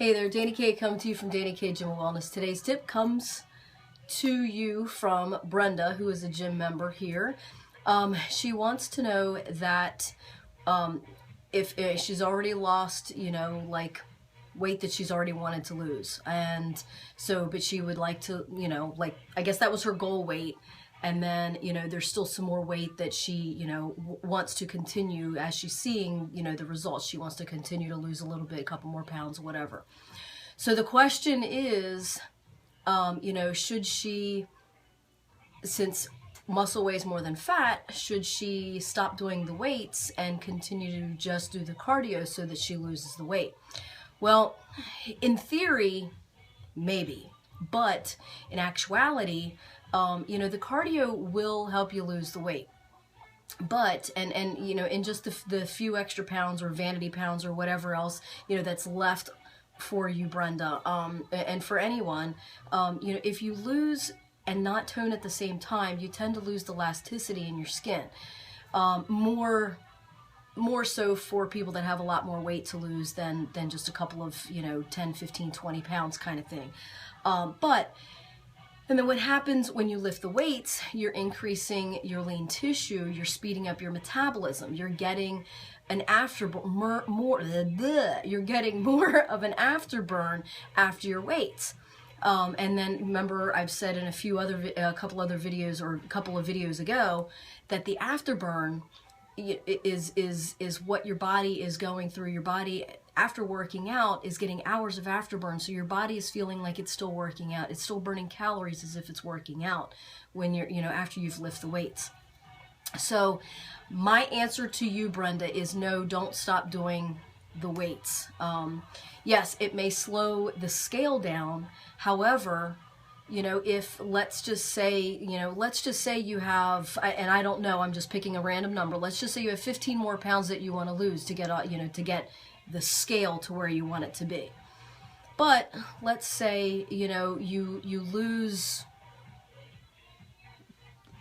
Hey there, Dani K coming to you from Dani K Gym and Wellness. Today's tip comes to you from Brenda, who is a gym member here. She wants to know that if she's already lost, like weight that she's already wanted to lose. And so, but she would like to, I guess that was her goal weight. And then, there's still some more weight that she, wants to continue as she's seeing, the results. She wants to continue to lose a little bit, a couple more pounds, whatever. So the question is, should she, since muscle weighs more than fat, should she stop doing the weights and continue to just do the cardio so that she loses the weight? Well, in theory, maybe. But in actuality, the cardio will help you lose the weight. But, and in just the few extra pounds or vanity pounds or whatever else, that's left for you, Brenda, and for anyone, if you lose and not tone at the same time, you tend to lose the elasticity in your skin. More so for people that have a lot more weight to lose than just a couple of, 10, 15, 20 pounds kind of thing. And then what happens when you lift the weights, you're increasing your lean tissue, you're speeding up your metabolism, you're getting an you're getting more of an afterburn after your weights. And then remember, I've said in a couple other videos or a couple of videos ago that the afterburn is what your body is going through. Your body after working out is getting hours of afterburn, so your body is feeling like it's still working out. It's still burning calories as if it's working out when you're, after you've lifted the weights. So my answer to you, Brenda, is no, don't stop doing the weights. Yes, it may slow the scale down. However, if let's just say you have, and I don't know, I'm just picking a random number. Let's just say you have 15 more pounds that you want to lose to get, to get the scale to where you want it to be. But let's say, you lose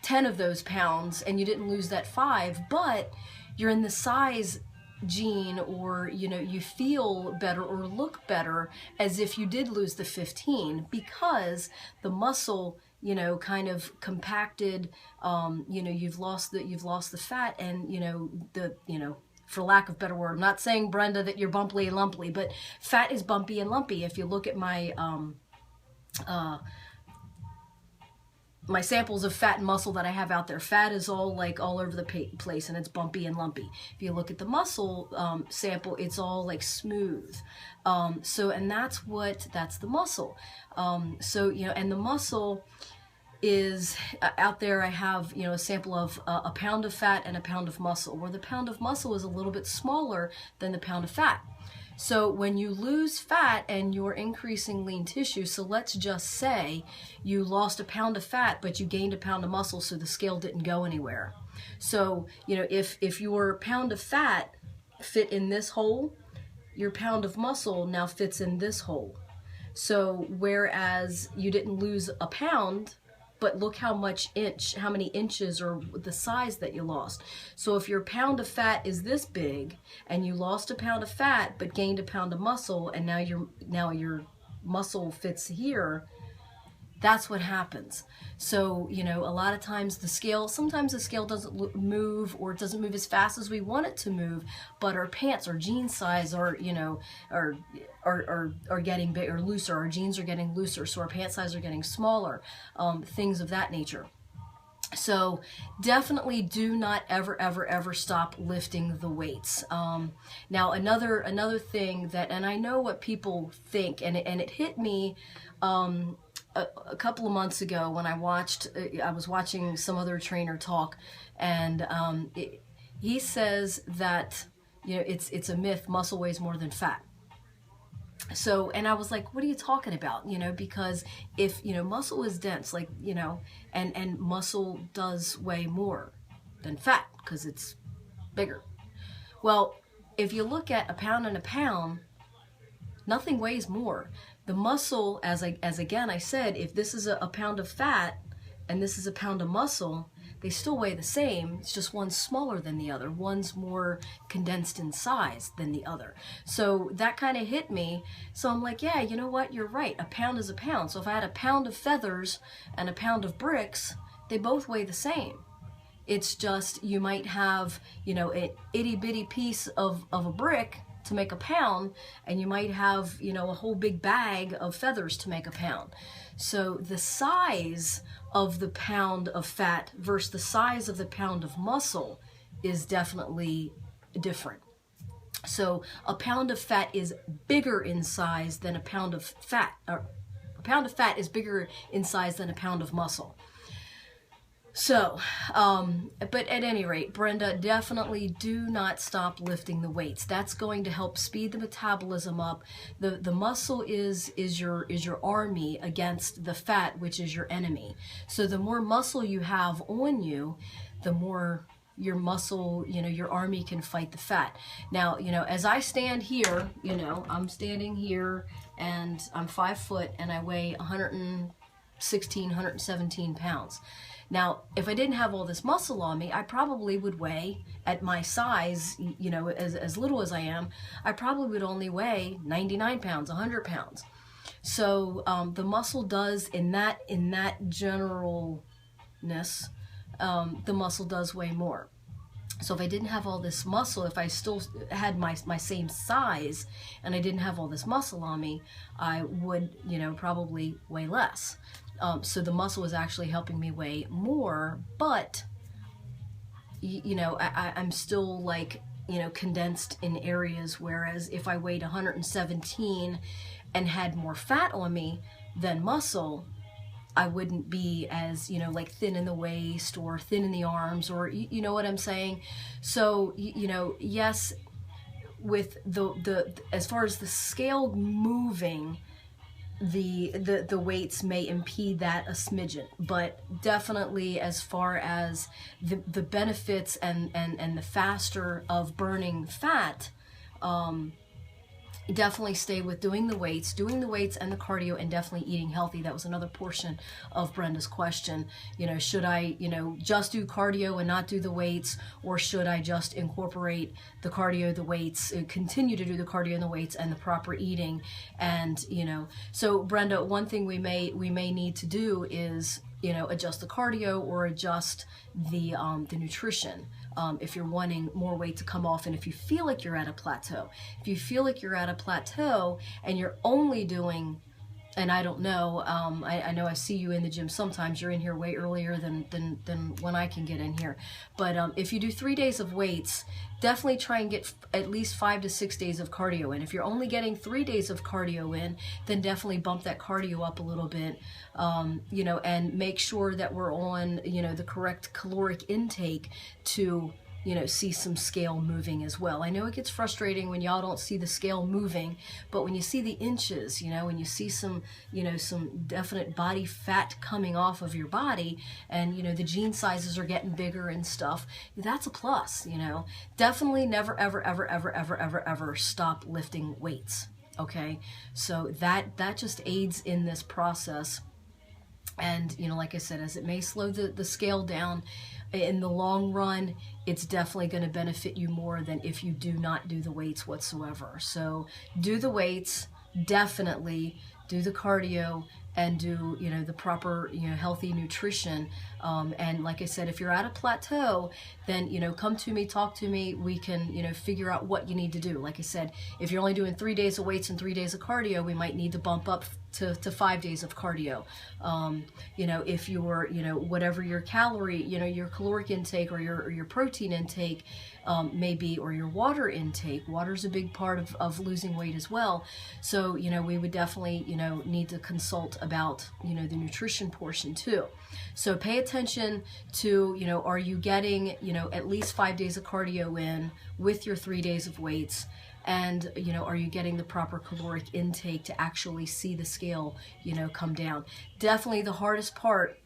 10 of those pounds and you didn't lose that 5, but you're in the size gene, or you feel better or look better as if you did lose the 15 because the muscle kind of compacted. You've lost the fat, and for lack of a better word, I'm not saying, Brenda, that you're bumpy and lumpy, but fat is bumpy and lumpy. If you look at my my samples of fat and muscle that I have out there, fat is all over the place and it's bumpy and lumpy. If you look at the muscle sample, it's all like smooth. And that's the muscle. And the muscle is out there. I have, a sample of a pound of fat and a pound of muscle, where the pound of muscle is a little bit smaller than the pound of fat. So when you lose fat and you're increasing lean tissue, so let's just say you lost a pound of fat, but you gained a pound of muscle, so the scale didn't go anywhere. So, if your pound of fat fit in this hole, your pound of muscle now fits in this hole. So whereas you didn't lose a pound, but look how many inches or the size that you lost. So if your pound of fat is this big and you lost a pound of fat but gained a pound of muscle, and now your muscle fits here, that's what happens. So, a lot of times sometimes the scale doesn't move, or it doesn't move as fast as we want it to move, but our pants, our jean size are getting big or looser. Our jeans are getting looser, so our pant size are getting smaller, things of that nature. So definitely do not ever stop lifting the weights. Now another thing that, and I know what people think, and it hit me a couple of months ago when I was watching some other trainer talk, and he says that it's a myth, muscle weighs more than fat. So, and I was like, what are you talking about? Because if, muscle is dense, and muscle does weigh more than fat because it's bigger. Well, if you look at a pound and a pound, nothing weighs more. The muscle, as again I said, if this is a pound of fat and this is a pound of muscle, they still weigh the same. It's just one's smaller than the other. One's more condensed in size than the other. So that kind of hit me. So I'm like, yeah, you know what? You're right. A pound is a pound. So if I had a pound of feathers and a pound of bricks, they both weigh the same. It's just you might have, you know, an itty bitty piece of a brick to make a pound, and you might have, you know, a whole big bag of feathers to make a pound. So the size of the pound of fat versus the size of the pound of muscle is definitely different. So a pound of fat is bigger in size than a pound of fat, or a pound of fat is bigger in size than a pound of muscle. So, but at any rate, Brenda, definitely do not stop lifting the weights. That's going to help speed the metabolism up. The muscle is your army against the fat, which is your enemy. So the more muscle you have on you, the more your muscle, you know, your army can fight the fat. Now, you know, as I stand here, you know, I'm standing here and I'm 5 foot and I weigh 116, 117 pounds. Now, if I didn't have all this muscle on me, I probably would weigh, at my size, you know, as little as I am, I probably would only weigh 99 pounds, 100 pounds. So the muscle does, in that generalness, the muscle does weigh more. So if I didn't have all this muscle, if I still had my same size and I didn't have all this muscle on me, I would, you know, probably weigh less. So the muscle is actually helping me weigh more, but, you know, I'm still, like, you know, condensed in areas, whereas if I weighed 117 and had more fat on me than muscle, I wouldn't be as, you know, like thin in the waist or thin in the arms, or, you know what I'm saying? So, you know, yes, with the as far as the scale moving, the weights may impede that a smidgen, but definitely as far as the benefits and the faster of burning fat, definitely stay with doing the weights and the cardio, and definitely eating healthy. That was another portion of Brenda's question. You know, should I, you know, just do cardio and not do the weights, or should I just incorporate the cardio, the weights, continue to do the cardio and the weights and the proper eating? And, you know, so Brenda, one thing we may need to do is, you know, adjust the cardio or adjust the nutrition. If you're wanting more weight to come off, and if you feel like you're at a plateau. If you feel like you're at a plateau and you're only doing, and I don't know, I know I see you in the gym sometimes, you're in here way earlier than when I can get in here. But if you do 3 days of weights, definitely try and get at least 5 to 6 days of cardio in. If you're only getting 3 days of cardio in, then definitely bump that cardio up a little bit, you know, and make sure that we're on, you know, the correct caloric intake to, you know, see some scale moving as well. I know it gets frustrating when y'all don't see the scale moving, but when you see the inches, you know, when you see some, you know, some definite body fat coming off of your body, and, you know, the jean sizes are getting bigger and stuff, that's a plus, you know. Definitely never, ever, ever, ever, ever, ever, ever stop lifting weights, okay? So that just aids in this process. And, you know, like I said, as it may slow the scale down, in the long run, it's definitely going to benefit you more than if you do not do the weights whatsoever. So do the weights, definitely do the cardio, and do, you know, the proper, you know, healthy nutrition. And like I said, if you're at a plateau, then, you know, come to me, talk to me. We can, you know, figure out what you need to do. Like I said, if you're only doing 3 days of weights and 3 days of cardio, we might need to bump up to 5 days of cardio. You know, if you're, you know, whatever your calorie, you know, your caloric intake or your protein intake may be, or your water intake. Water's a big part of losing weight as well. So, you know, we would definitely, you know, need to consult about, you know, the nutrition portion too. So pay attention to, you know, are you getting, you know, at least 5 days of cardio in with your 3 days of weights? And, you know, are you getting the proper caloric intake to actually see the scale, you know, come down? Definitely the hardest part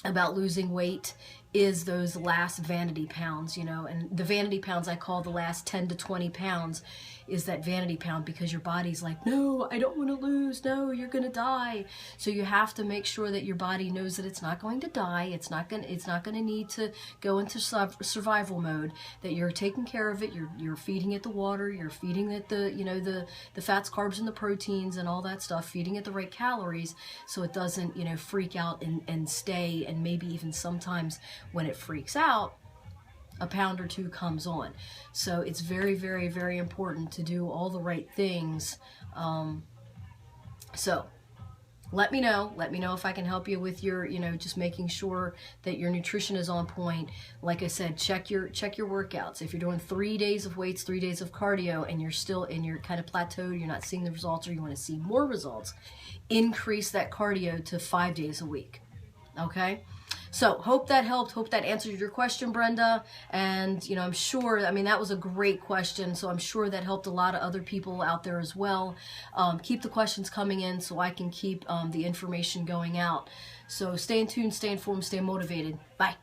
about losing weight is those last vanity pounds, you know, and the vanity pounds I call the last 10 to 20 pounds is that vanity pound, because your body's like, no, I don't want to lose. No, you're going to die. So you have to make sure that your body knows that it's not going to die. It's not going to need to go into survival mode, that you're taking care of it. You're feeding it the water, you're feeding it the, you know, the fats, carbs, and the proteins and all that stuff, feeding it the right calories so it doesn't, you know, freak out and stay, and maybe even sometimes when it freaks out, a pound or two comes on. So it's very, very, very important to do all the right things. So let me know if I can help you with your, you know, just making sure that your nutrition is on point. Like I said, check your workouts. If you're doing 3 days of weights, 3 days of cardio, and you're kind of plateaued, you're not seeing the results, or you want to see more results, increase that cardio to 5 days a week. Okay? So hope that helped. Hope that answered your question, Brenda. And, you know, I'm sure, I mean, that was a great question. So I'm sure that helped a lot of other people out there as well. Keep the questions coming in so I can keep the information going out. So stay in tune, stay informed, stay motivated. Bye.